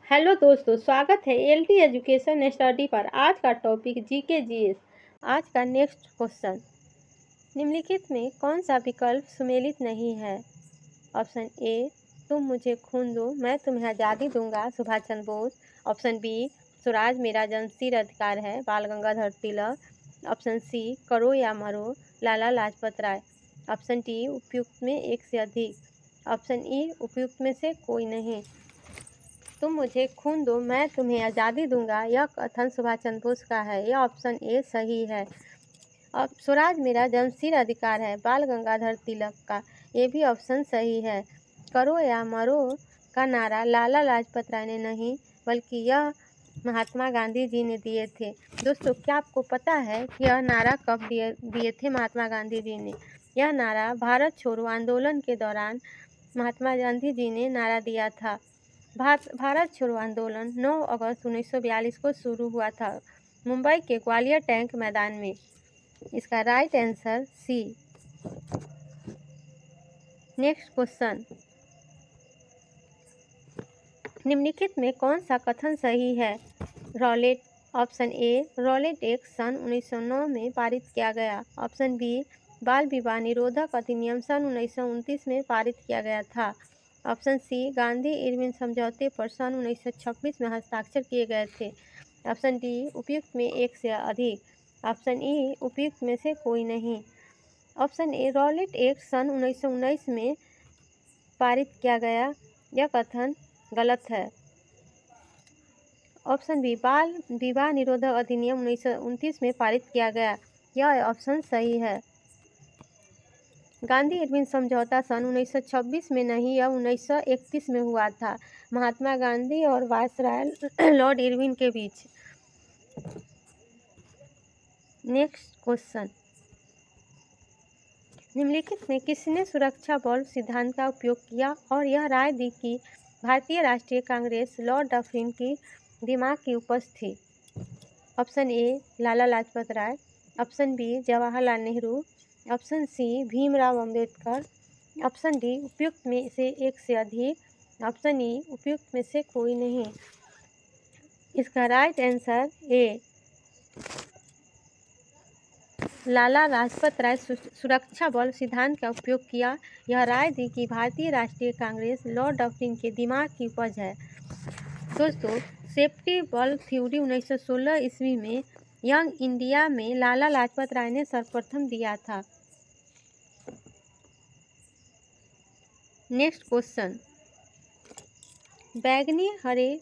Hello दोस्तों, स्वागत है एलटी एजुकेशन स्टडी पर। आज का टॉपिक जीके जीएस। आज का नेक्स्ट क्वेश्चन, निम्नलिखित में कौन सा विकल्प सुमेलित नहीं है? ऑप्शन ए, तुम मुझे खून दो मैं तुम्हें आज़ादी दूंगा, सुभाष चंद्र बोस। ऑप्शन बी, स्वराज मेरा जन्मसिद्ध अधिकार है, बाल गंगाधर तिलक। ऑप्शन सी, करो या मरो, लाला लाजपत राय। ऑप्शन डी, उपयुक्त में एक से अधिक। ऑप्शन ई, उपयुक्त में से कोई नहीं। तुम मुझे खून दो मैं तुम्हें आज़ादी दूंगा, यह कथन सुभाष चंद्र बोस का है। यह ऑप्शन ए सही है। अब स्वराज मेरा जन्मसिद्ध अधिकार है, बाल गंगाधर तिलक का, ये भी ऑप्शन सही है। करो या मरो का नारा लाला लाजपत राय ने नहीं, बल्कि यह महात्मा गांधी जी ने दिए थे। दोस्तों, क्या आपको पता है कि यह नारा कब दिए थे महात्मा गांधी जी ने? यह नारा भारत छोड़ो आंदोलन के दौरान महात्मा गांधी जी ने नारा दिया था। भारत छोड़ो आंदोलन 9 अगस्त 1942 को शुरू हुआ था, मुंबई के ग्वालियर टैंक मैदान में। इसका right answer C. Next question, निम्नलिखित में कौन सा कथन सही है? Rowlatt. Option A, Rowlatt act सन 1909 में पारित किया गया। ऑप्शन बी, बाल विवाह निरोधक अधिनियम सन 1929 में पारित किया गया था। ऑप्शन सी, गांधी इरविन समझौते पर सन 1926 में हस्ताक्षर किए गए थे। ऑप्शन डी, उपयुक्त में एक से अधिक। ऑप्शन ई, उपयुक्त में से कोई नहीं। ऑप्शन ए, रॉलेट एक्ट सन 1919 में पारित किया गया, यह कथन गलत है। ऑप्शन बी, बाल विवाह निरोधक अधिनियम 1929 में पारित किया गया, यह ऑप्शन सही है। गांधी इरविन समझौता सन 1926 में नहीं, यह 1931 में हुआ था, महात्मा गांधी और वायसराय लॉर्ड इरविन के बीच। नेक्स्ट क्वेश्चन, निम्नलिखित में किसने सुरक्षा बल सिद्धांत का उपयोग किया और यह राय दी कि भारतीय राष्ट्रीय कांग्रेस लॉर्ड डफरिन की दिमाग की उपज थी? Option A, Lala Lajpat Rai. Option B, Jawaharlal Nehru. Option C, Bhimrao Ambedkar. Option D, उपयुक्त में से एक से अधिक। ऑप्शन ई, उपयुक्त में से कोई नहीं। इसका right answer A, Lala Lajpat राय सुरक्षा बल सिद्धांत का उपयोग किया, यह राय दी कि भारतीय राष्ट्रीय कांग्रेस लॉर्ड डफरिन के दिमाग की उपज है। दोस्तों, सेफ्टी बल थ्योरी 1916 ईस्वी में यंग इंडिया में लाला लाजपत राय ने सर्वप्रथम दिया था। नेक्स्ट क्वेश्चन, बैंगनी, हरे,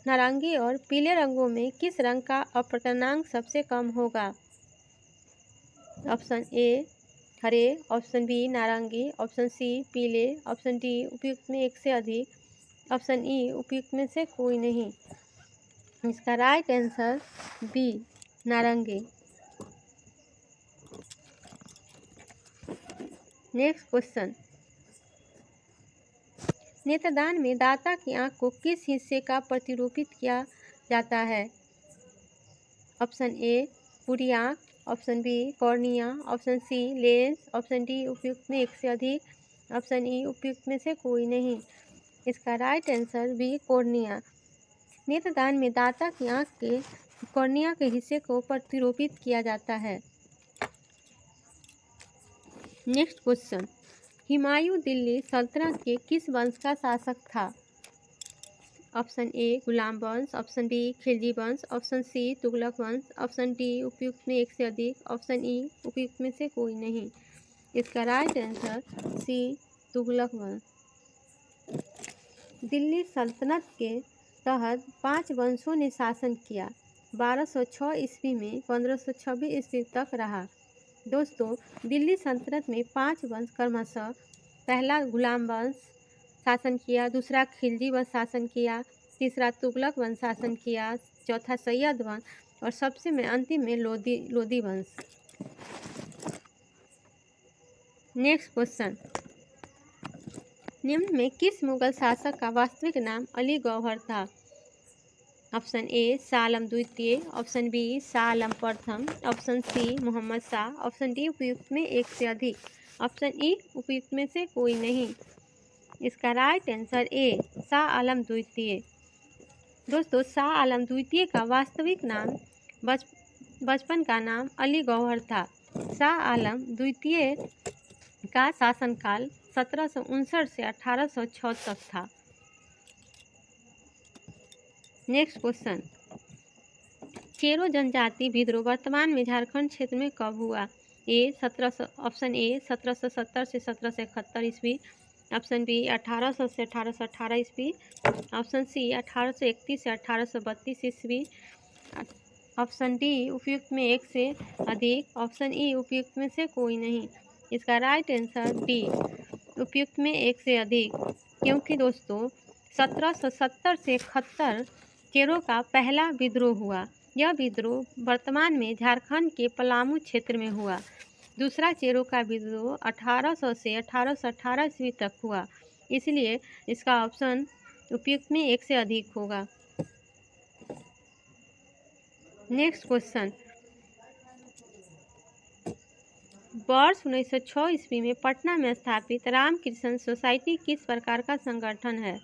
नारंगी और पीले रंगों में किस रंग का अपवर्तनांक सबसे कम होगा? ऑप्शन ए, हरे। ऑप्शन बी, नारंगी। ऑप्शन सी, पीले। ऑप्शन डी, उपयुक्त में एक से अधिक। ऑप्शन ई, उपयुक्त में से कोई नहीं। इसका राइट आंसर बी, नारंगी। नेक्स्ट क्वेश्चन, नेत्रदान में दाता की आंख को किस हिस्से का प्रतिरूपित किया जाता है? ऑप्शन ए, पूरी आंख। Option B, cornea. Option C, lens. Option D, उपयुक्त में एक से अधिक। ऑप्शन ई, उपयुक्त में से कोई नहीं। इसका राइट आंसर बी, कॉर्निया। नेत्रदान में दाता की आंख के कॉर्निया के हिस्से को प्रतिरूपित किया जाता है। नेक्स्ट क्वेश्चन, हुमायूं दिल्ली सल्तनत के किस वंश का शासक था? ऑप्शन ए, गुलाम वंश। ऑप्शन बी, खिलजी वंश। ऑप्शन सी, तुगलक वंश। ऑप्शन डी, उपयुक्त में एक से अधिक। ऑप्शन ई, उपयुक्त में से कोई नहीं। इसका राइट आंसर सी, तुगलक वंश। दिल्ली सल्तनत के तहत 5 वंशों ने शासन किया, 1206 ईस्वी में 1526 ईस्वी तक रहा। दोस्तों, दिल्ली सल्तनत में 5 वंश क्रमशः, पहला गुलाम वंश शासन किया, दूसरा खिलजी वंश शासन किया, तीसरा तुगलक वंश शासन किया, चौथा सैयद वंश और सबसे में अंतिम में लोदी वंश। नेक्स्ट क्वेश्चन, निम्न में किस मुगल शासक का वास्तविक नाम अली गौहर था? ऑप्शन ए, शाह आलम द्वितीय। ऑप्शन बी, शाह आलम प्रथम। Option C, Mohammad Shah. Option D, उपयुक्त में एक से अधिक। ऑप्शन ई, उपयुक्त में से कोई नहीं। इसका right answer A, Shah Alam द्वितीय। दोस्तों, शाह आलम द्वितीय का वास्तविक नाम बचपन का नाम अली गौहर था। शाह आलम द्वितीय का शासनकाल 1759 से 1806 तक था। नेक्स्ट क्वेश्चन, चेरो जनजाति विद्रोह वर्तमान में झारखंड क्षेत्र में कब हुआ? ऑप्शन ए 1770 से 1771 ईस्वी, ऑप्शन बी 1800 से 1818 ईस्वी, ऑप्शन सी 1831 से 1832 ईस्वी, ऑप्शन डी उपयुक्त में एक से अधिक, ऑप्शन ई उपयुक्त में से कोई नहीं। इसका राइट आंसर डी उपयुक्त में एक से अधिक, क्योंकि दोस्तों 1770 से 71 चेरो का पहला विद्रोह हुआ। यह विद्रोह वर्तमान में झारखंड के पलामू क्षेत्र में हुआ। दूसरा चेरो का विद्रोह 1800 से 1818 ईस्वी तक हुआ, इसलिए इसका ऑप्शन उपयुक्त में एक से अधिक होगा। नेक्स्ट क्वेश्चन, वर्ष 1906 ईस्वी में पटना में स्थापित रामकृष्ण सोसाइटी किस प्रकार का संगठन है?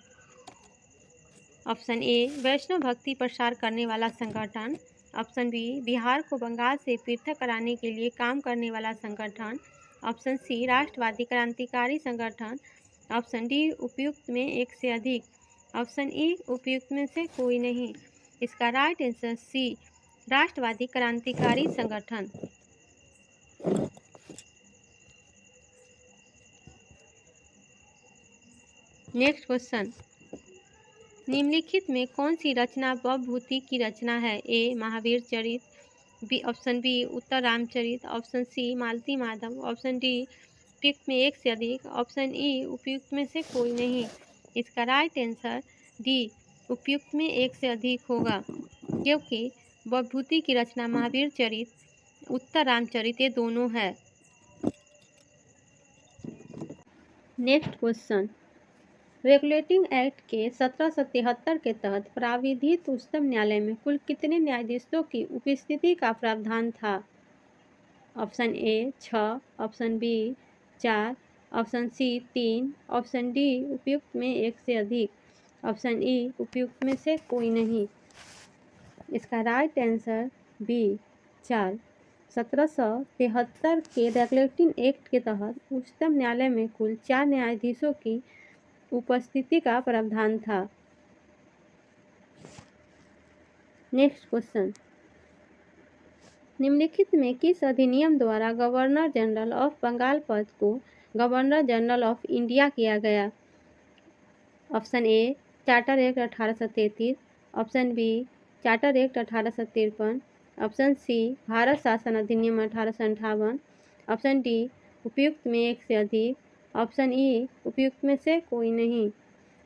ऑप्शन ए वैष्णव भक्ति प्रसार करने वाला संगठन, ऑप्शन बी बिहार को बंगाल से पृथक कराने के लिए काम करने वाला संगठन, ऑप्शन सी राष्ट्रवादी क्रांतिकारी संगठन, ऑप्शन डी उपयुक्त में एक से अधिक, ऑप्शन ई उपयुक्त में से कोई नहीं। इसका राइट आंसर सी राष्ट्रवादी क्रांतिकारी संगठन। नेक्स्ट क्वेश्चन, निम्नलिखित में कौन सी रचना भवभूति की रचना है? ए महावीर चरित, बी ऑप्शन बी उत्तर रामचरित, ऑप्शन सी मालती माधव, ऑप्शन डी उपयुक्त में एक से अधिक, ऑप्शन ई उपयुक्त में से कोई नहीं। इसका राइट आंसर डी उपयुक्त में एक से अधिक होगा, क्योंकि भवभूति की रचना महावीर चरित, उत्तर रामचरित ये दोनों है। नेक्स्ट क्वेश्चन, रेगुलेटिंग एक्ट के 1773 के तहत प्राविधिक उच्चतम न्यायालय में कुल कितने न्यायाधीशों की उपस्थिति का प्रावधान था? Option A 6, option B 4, option C 3, option D उपयुक्त में एक से अधिक, ऑप्शन ई उपयुक्त में से कोई नहीं। इसका राइट आंसर बी 4। 1773 के रेगुलेटिंग एक्ट के तहत उच्चतम न्यायालय में कुल 4 न्यायाधीशों की उपस्थिति का प्रावधान था। नेक्स्ट क्वेश्चन, निम्नलिखित में किस अधिनियम द्वारा गवर्नर जनरल ऑफ बंगाल पद को गवर्नर जनरल ऑफ इंडिया किया गया? Option A charter act 1833, option B charter act 1853, option C Bharat शासन अधिनियम 1858, ऑप्शन डी उपयुक्त में एक से अधिक, ऑप्शन ई उपयुक्त में से कोई नहीं।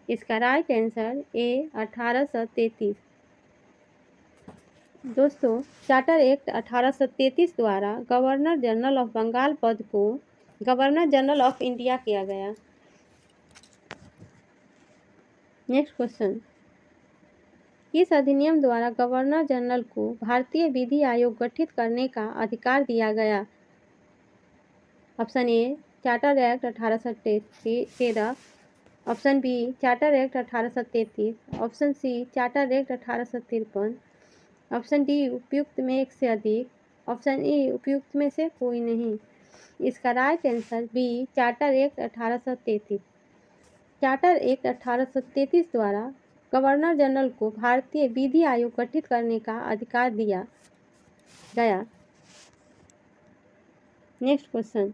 इसका राइट आंसर ए 1833। दोस्तों, चार्टर एक्ट 1833 द्वारा गवर्नर जनरल ऑफ बंगाल पद को गवर्नर जनरल ऑफ इंडिया किया गया। नेक्स्ट क्वेश्चन, किस अधिनियम द्वारा गवर्नर जनरल को भारतीय विधि आयोग गठित करने का अधिकार दिया गया? Option A charter act 1813, option B charter act 1833, option C charter act 1853, option D उपयुक्त में एक से अधिक, ऑप्शन ई उपयुक्त में से कोई नहीं। इसका right answer B charter act 1833। Charter act 1833 द्वारा गवर्नर जनरल को भारतीय विधि आयोग गठित करने का अधिकार दिया गया। नेक्स्ट क्वेश्चन,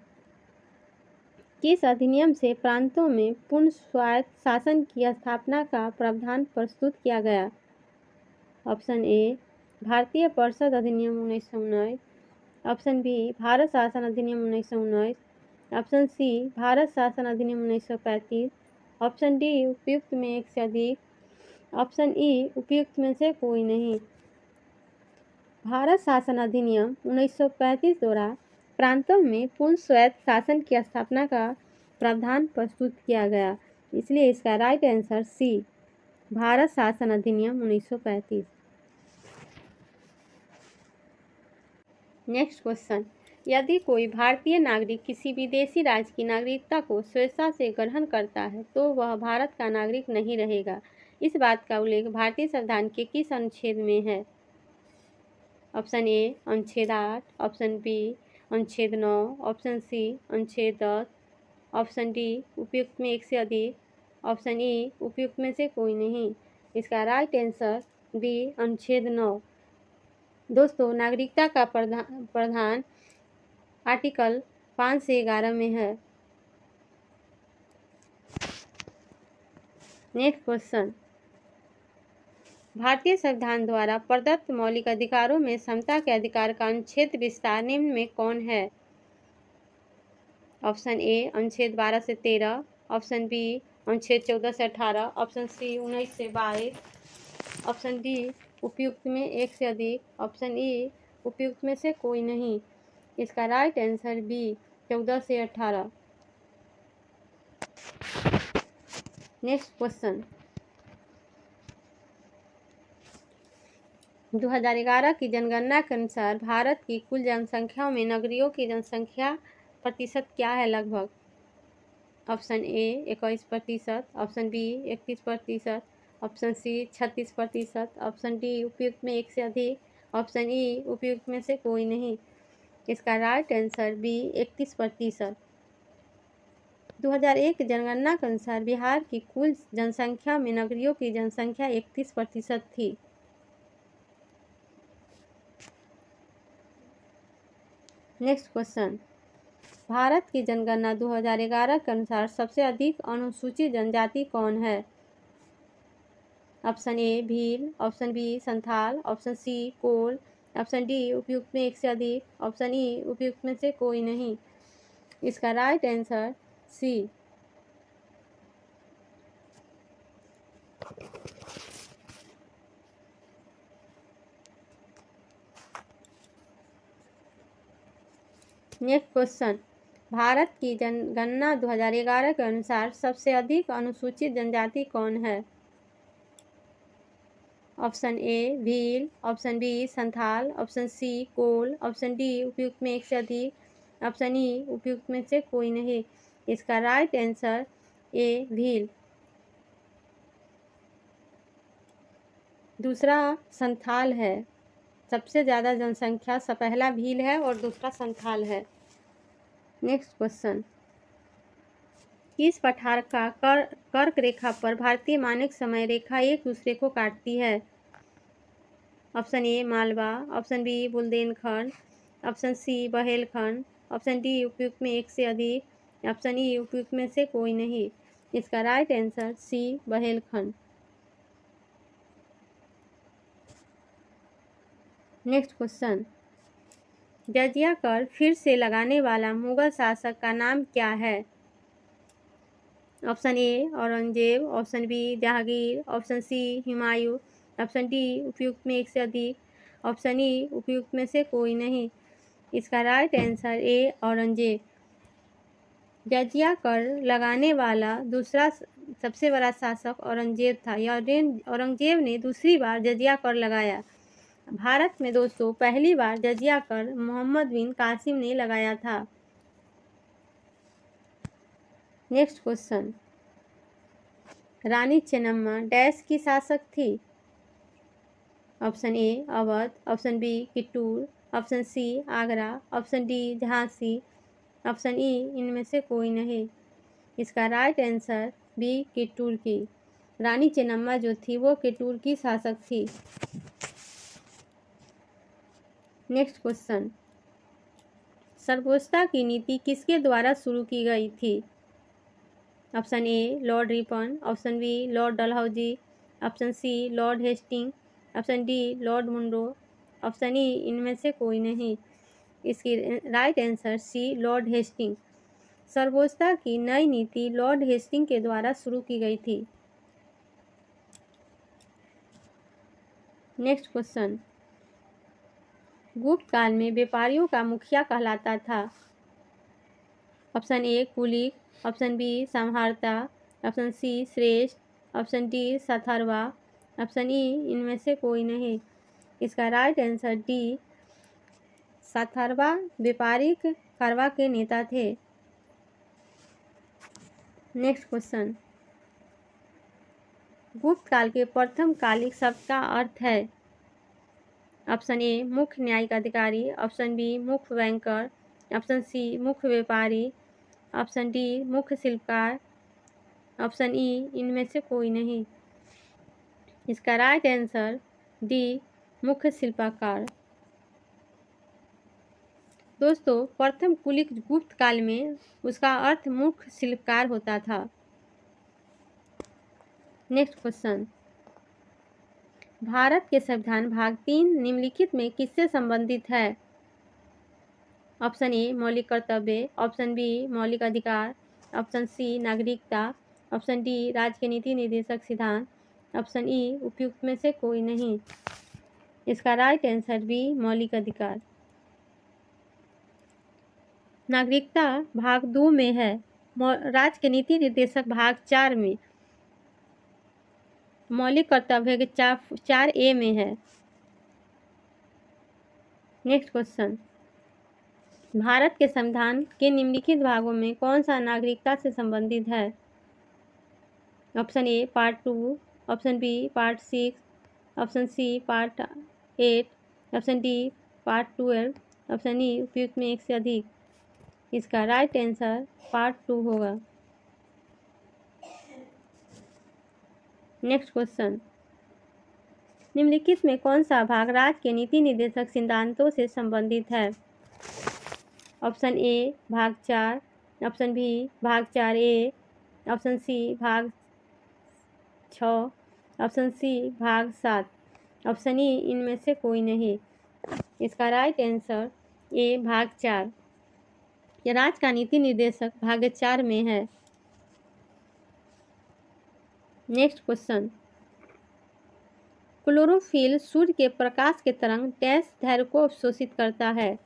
किस अधिनियम से प्रांतों में पूर्ण स्वायत्त शासन की स्थापना का प्रावधान प्रस्तुत किया गया? ऑप्शन ए भारतीय परिषद अधिनियम 1919, ऑप्शन बी भारत शासन अधिनियम 1919, ऑप्शन सी भारत शासन अधिनियम 1935, ऑप्शन डी उपयुक्त में एक से अधिक, ऑप्शन ई उपयुक्त में से कोई नहीं। भारत शासन अधिनियम 1935 द्वारा प्रांतों में पूर्ण स्वायत्त शासन की स्थापना का प्रावधान प्रस्तुत किया गया, इसलिए इसका राइट आंसर सी भारत शासन अधिनियम 1935। नेक्स्ट क्वेश्चन, यदि कोई भारतीय नागरिक किसी विदेशी राज्य की नागरिकता को स्वेच्छा से ग्रहण करता है तो वह भारत का नागरिक नहीं रहेगा। इस बात का उल्लेख भारतीय संविधान के किस अनुच्छेद में है? ऑप्शन ए अनुच्छेद 8, ऑप्शन बी अनुच्छेद 9, ऑप्शन सी अनुच्छेद 10, ऑप्शन डी उपयुक्त में एक से अधिक, ऑप्शन ई उपयुक्त में से कोई नहीं। इसका राइट आंसर बी अनुच्छेद 9। दोस्तों, नागरिकता का प्रावधान आर्टिकल 5 से 11 में है। नेक्स्ट क्वेश्चन, भारतीय संविधान द्वारा प्रदत्त मौलिक अधिकारों में समता के अधिकार का अनुच्छेद विस्तार निम्न में कौन है? ऑप्शन ए अनुच्छेद 12 से 13, ऑप्शन बी अनुच्छेद 14 से 18, ऑप्शन सी 19 से 22, ऑप्शन डी उपयुक्त में एक से अधिक, ऑप्शन ई उपयुक्त में से कोई नहीं। इसका राइट आंसर बी 14 से 18। नेक्स्ट क्वेश्चन, 2011 की जनगणना के अनुसार भारत की कुल जनसंख्या में नगरीयों की जनसंख्या प्रतिशत क्या है लगभग? Option A 21%, option B 31%, option C 36%, option D उपयुक्त में एक से अधिक, ऑप्शन ई उपयुक्त में से कोई नहीं। इसका राइट आंसर बी 31%। 2001 जनगणना के अनुसार बिहार की कुल जनसंख्या में नगरीयों की जनसंख्या 31% थी। नेक्स्ट क्वेश्चन, भारत की जनगणना 2011 के अनुसार सबसे अधिक अनुसूचित जनजाति कौन है? Option A Bhil, option B Santhal, option C Kol, option D उपयुक्त में एक से अधिक, ऑप्शन ई उपयुक्त में से कोई नहीं। इसका right answer C. Next question, Bharat की जनगणना 2011 के अनुसार सबसे अधिक अनुसूचित जनजाति कौन है? Option A Bhil, option B Santhal, option C Kol, option D उपयुक्त में एक से अधिक, ऑप्शन ई उपयुक्त में से कोई नहीं। इसका राइट आंसर ए भील। दूसरा संथाल है। सबसे ज़्यादा जनसंख्या पहला भील है और दूसरा संथाल है। नेक्स्ट क्वेश्चन, किस पठार का कर्क रेखा पर भारतीय मानक समय रेखा एक दूसरे को काटती है? Option A Malwa, option B Bundelkhand, option C Baghelkhand, option D उपयुक्त में एक से अधिक, ऑप्शन ई उपयुक्त में से कोई नहीं। इसका right answer C Baghelkhand. Next question, जजिया कर फिर से लगाने वाला मुगल शासक का नाम क्या है? Option A Aurangzeb, option B Jahangir, option C Humayun, option D उपयुक्त में एक से अधिक, ऑप्शन ई उपयुक्त में से कोई नहीं। इसका राइट आंसर ए औरंगजेब। जजिया कर लगाने वाला दूसरा सबसे बड़ा शासक औरंगजेब था। औरंगजेब ने दूसरी बार जजिया कर लगाया। भारत में दोस्तों पहली बार जजिया कर मोहम्मद बिन कासिम ने लगाया था। Next question, Rani Chennamma dash की शासक थी? Option A Awadh, option B Kittur, option C Agra, option D Jhansi, option E इनमें से कोई नहीं। इसका राइट आंसर बी कित्तूर की। रानी चेन्नम्मा जो थी वो कित्तूर की शासक थी। नेक्स्ट क्वेश्चन, सर्वोच्चता की नीति किसके द्वारा शुरू की गई थी? Option A Lord Ripon, option B Lord Dalhousie, option C Lord Hastings, option D Lord Munro, option E इनमें से कोई नहीं। इसकी right answer C Lord Hastings. सर्वोच्चता की नई नीति लॉर्ड हेस्टिंग के द्वारा शुरू की गई थी। नेक्स्ट क्वेश्चन, गुप्त काल में व्यापारियों का मुखिया कहलाता था? ऑप्शन ए कुलिक, ऑप्शन बी संहारता, ऑप्शन सी श्रेष्ठ, ऑप्शन डी साथर्वा, ऑप्शन ई इनमें से कोई नहीं। इसका राइट आंसर डी साथर्वा व्यापारिक करवा के नेता थे। नेक्स्ट क्वेश्चन, गुप्त काल के प्रथम कालिक शब्द का अर्थ है? ऑप्शन ए मुख्य न्यायिक अधिकारी, ऑप्शन बी मुख्य बैंकर, ऑप्शन सी मुख्य व्यापारी, ऑप्शन डी मुख्य शिल्पकार, ऑप्शन ई इनमें से कोई नहीं। इसका राइट आंसर डी मुख्य शिल्पकार। दोस्तों प्रथम कुलिक गुप्त काल में उसका अर्थ मुख्य शिल्पकार होता था। नेक्स्ट क्वेश्चन, भारत के संविधान भाग 3 निम्नलिखित में किससे संबंधित है? ऑप्शन ए मौलिक कर्तव्य, ऑप्शन बी मौलिक अधिकार, ऑप्शन सी नागरिकता, ऑप्शन डी राज्य के नीति निर्देशक सिद्धांत, ऑप्शन ई उपयुक्त में से कोई नहीं। इसका राइट आंसर बी मौलिक अधिकार। नागरिकता भाग 2 में है, राज्य के नीति निर्देशक भाग 4 में, मौलिक कर्तव्य के 4A में है। नेक्स्ट क्वेश्चन, भारत के संविधान के निम्नलिखित भागों में कौन सा नागरिकता से संबंधित है? Option A part 2, option B part 6, option C part 8, option D part 12, option E उपयुक्त में एक से अधिक। इसका राइट आंसर पार्ट 2 होगा। नेक्स्ट क्वेश्चन, निम्नलिखित में कौन सा भाग राज्य के नीति निर्देशक सिद्धांतों से संबंधित है? ऑप्शन ए भाग 4, ऑप्शन बी भाग 4A, ऑप्शन सी भाग 6, ऑप्शन सी भाग 7, ऑप्शन ई इनमें से कोई नहीं। इसका राइट आंसर ए भाग 4। यह राज्य का नीति निर्देशक भाग 4 में है। नेक्स्ट क्वेश्चन, क्लोरोफिल सूर्य के प्रकाश के तरंग डैश धारकों को अवशोषित करता है?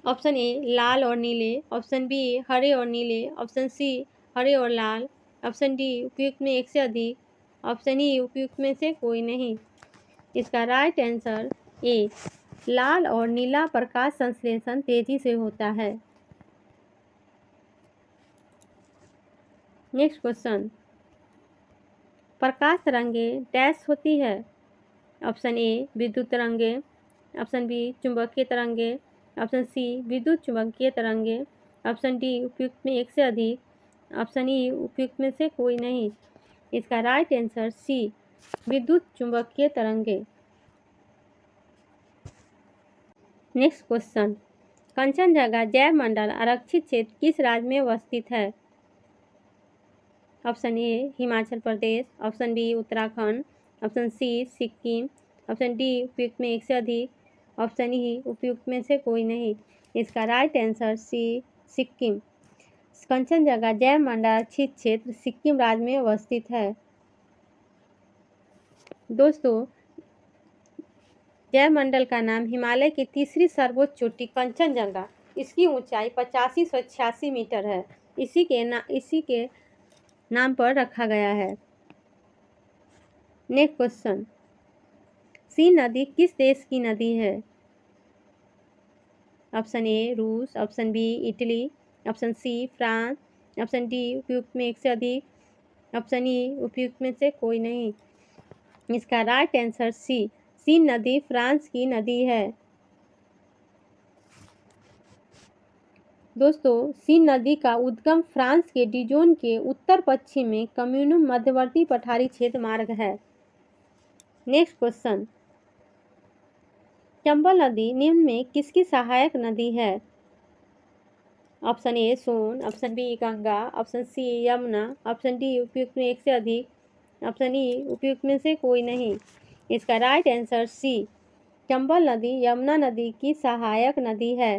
ऑप्शन ए लाल और नीले, ऑप्शन बी हरे और नीले, ऑप्शन सी हरे और लाल, ऑप्शन डी उपयुक्त में एक से अधिक, ऑप्शन ई उपयुक्त में से कोई नहीं। इसका राइट आंसर ए लाल और नीला प्रकाश संश्लेषण तेजी से होता है। नेक्स्ट क्वेश्चन, प्रकाश तरंगें डैश होती है? ऑप्शन ए विद्युत तरंगें, ऑप्शन बी चुंबकीय तरंगें, ऑप्शन सी विद्युत चुंबकीय तरंगें, ऑप्शन डी उपयुक्त में एक से अधिक, ऑप्शन ई उपयुक्त में से कोई नहीं। इसका राइट आंसर सी विद्युत चुंबकीय तरंगें। नेक्स्ट क्वेश्चन, कंचनजंगा जैव मंडल आरक्षित क्षेत्र किस राज्य में अवस्थित है? Option A Himachal Pradesh, option B Uttarakhand, option C Sikkim, option D उपयुक्त में एक से अधिक, ऑप्शन ई उपयुक्त में से कोई नहीं। इसका right answer C Sikkim. Kanchenjunga जैव मंडल आरक्षित क्षेत्र सिक्किम राज्य में अवस्थित है। दोस्तों जैव मंडल का नाम हिमालय की तीसरी सर्वोच्च चोटी कंचनजंगा, इसकी ऊंचाई 8586 मीटर है, इसी के नाम पर रखा गया है। नेक्स्ट क्वेश्चन, सीन नदी किस देश की नदी है? ऑप्शन ए रूस, option B Italy, option C France, option D उपयुक्त में एक से अधिक, ऑप्शन ई उपयुक्त में से कोई नहीं। इसका राइट आंसर सी सीन नदी फ्रांस की नदी है। दोस्तों सीन नदी का उद्गम फ्रांस के डिजोन के उत्तर पश्चिम में कम्यूनम मध्यवर्ती पठारी क्षेत्र मार्ग है। नेक्स्ट क्वेश्चन, चंबल नदी निम्न में किसकी सहायक नदी है? Option A Son, option B Ganga, option C Yamuna, option D उपयुक्त में एक से अधिक, ऑप्शन ई उपयुक्त में से कोई नहीं। इसका राइट आंसर सी चंबल नदी यमुना नदी की सहायक नदी है।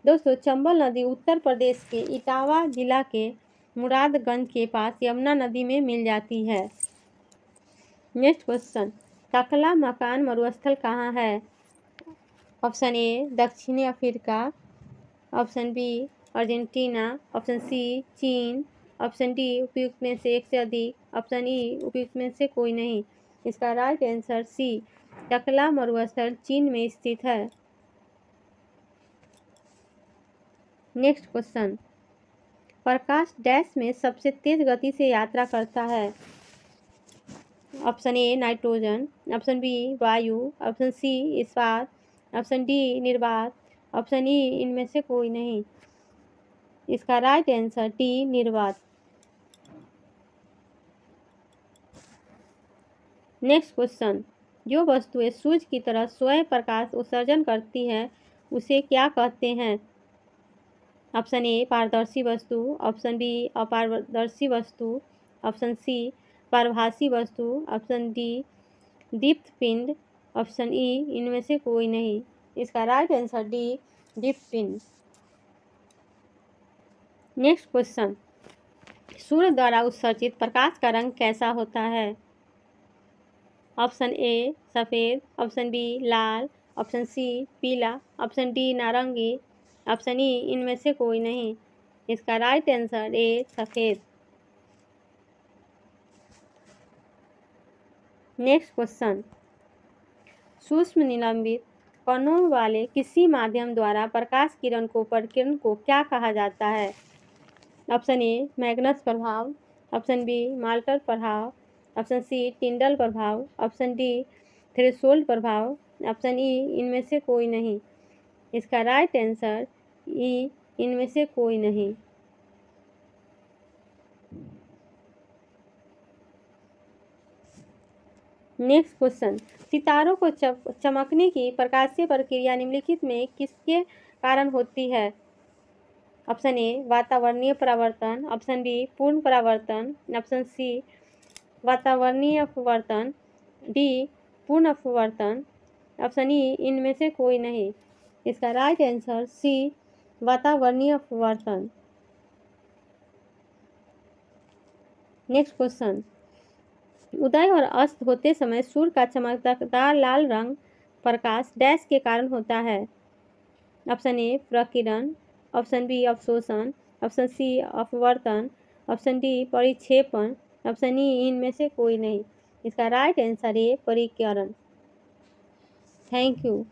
दोस्तों चंबल नदी उत्तर प्रदेश के इटावा जिला के मुरादगंज के पास यमुना नदी में मिल जाती है। नेक्स्ट क्वेश्चन, टकला मकान मरुस्थल कहाँ है? ऑप्शन ए दक्षिणी Africa, option B Argentina, option C चीन, ऑप्शन डी उपयुक्त में से एक से अधिक, ऑप्शन ई उपयुक्त में से कोई नहीं। इसका राइट आंसर सी टकला मरुस्थल चीन में स्थित है। नेक्स्ट क्वेश्चन, प्रकाश डैश में सबसे तेज गति से यात्रा करता है? Option A nitrogen, option B वायु, ऑप्शन सी इस्पात, ऑप्शन डी निर्वात, ऑप्शन ई इनमें से कोई नहीं। इसका राइट आंसर डी निर्वात। नेक्स्ट क्वेश्चन, जो वस्तुएं सूर्य की तरह स्वयं प्रकाश उत्सर्जन करती हैं उसे क्या कहते हैं? ऑप्शन ए पारदर्शी वस्तु, ऑप्शन बी अपारदर्शी वस्तु, ऑप्शन सी पारभासी वस्तु, ऑप्शन डी दीप्त पिंड, ऑप्शन ई इनमें से कोई नहीं। इसका राइट आंसर डी दीप्त पिंड। नेक्स्ट क्वेश्चन, सूर्य द्वारा उत्सर्जित प्रकाश का रंग कैसा होता है? ऑप्शन ए सफ़ेद, ऑप्शन बी लाल, ऑप्शन सी पीला, ऑप्शन डी नारंगी, ऑप्शन ई इनमें से कोई नहीं। इसका राइट आंसर ए सफ़ेद। नेक्स्ट क्वेश्चन, सूक्ष्म निलंबित कणों वाले किसी माध्यम द्वारा प्रकाश किरण को परिकिरण को क्या कहा जाता है? ऑप्शन ए मैग्नस प्रभाव, ऑप्शन बी माल्टर प्रभाव, ऑप्शन सी टिंडल प्रभाव, ऑप्शन डी थ्रेशोल्ड प्रभाव, ऑप्शन ई इनमें से कोई नहीं। इसका राइट आंसर ई इनमें से कोई नहीं। नेक्स्ट क्वेश्चन, सितारों को चमकने की प्रकाशीय प्रक्रिया निम्नलिखित में किसके कारण होती है? ऑप्शन ए वातावरणीय परावर्तन, ऑप्शन बी पूर्ण परावर्तन, ऑप्शन सी वातावरणीय अपवर्तन, डी पूर्ण अपवर्तन, ऑप्शन ई इनमें से कोई नहीं। इसका राइट आंसर सी वातावरणीय अपवर्तन। नेक्स्ट क्वेश्चन, उदय और अस्त होते समय सूर्य का चमकदार लाल रंग प्रकाश डैश के कारण होता है? ऑप्शन ए प्रकीर्णन, ऑप्शन बी अवशोषण, ऑप्शन सी अपवर्तन, ऑप्शन डी परिक्षेपण, ऑप्शन ई इनमें से कोई नहीं। इसका राइट आंसर है परिकीर्ण। Thank you.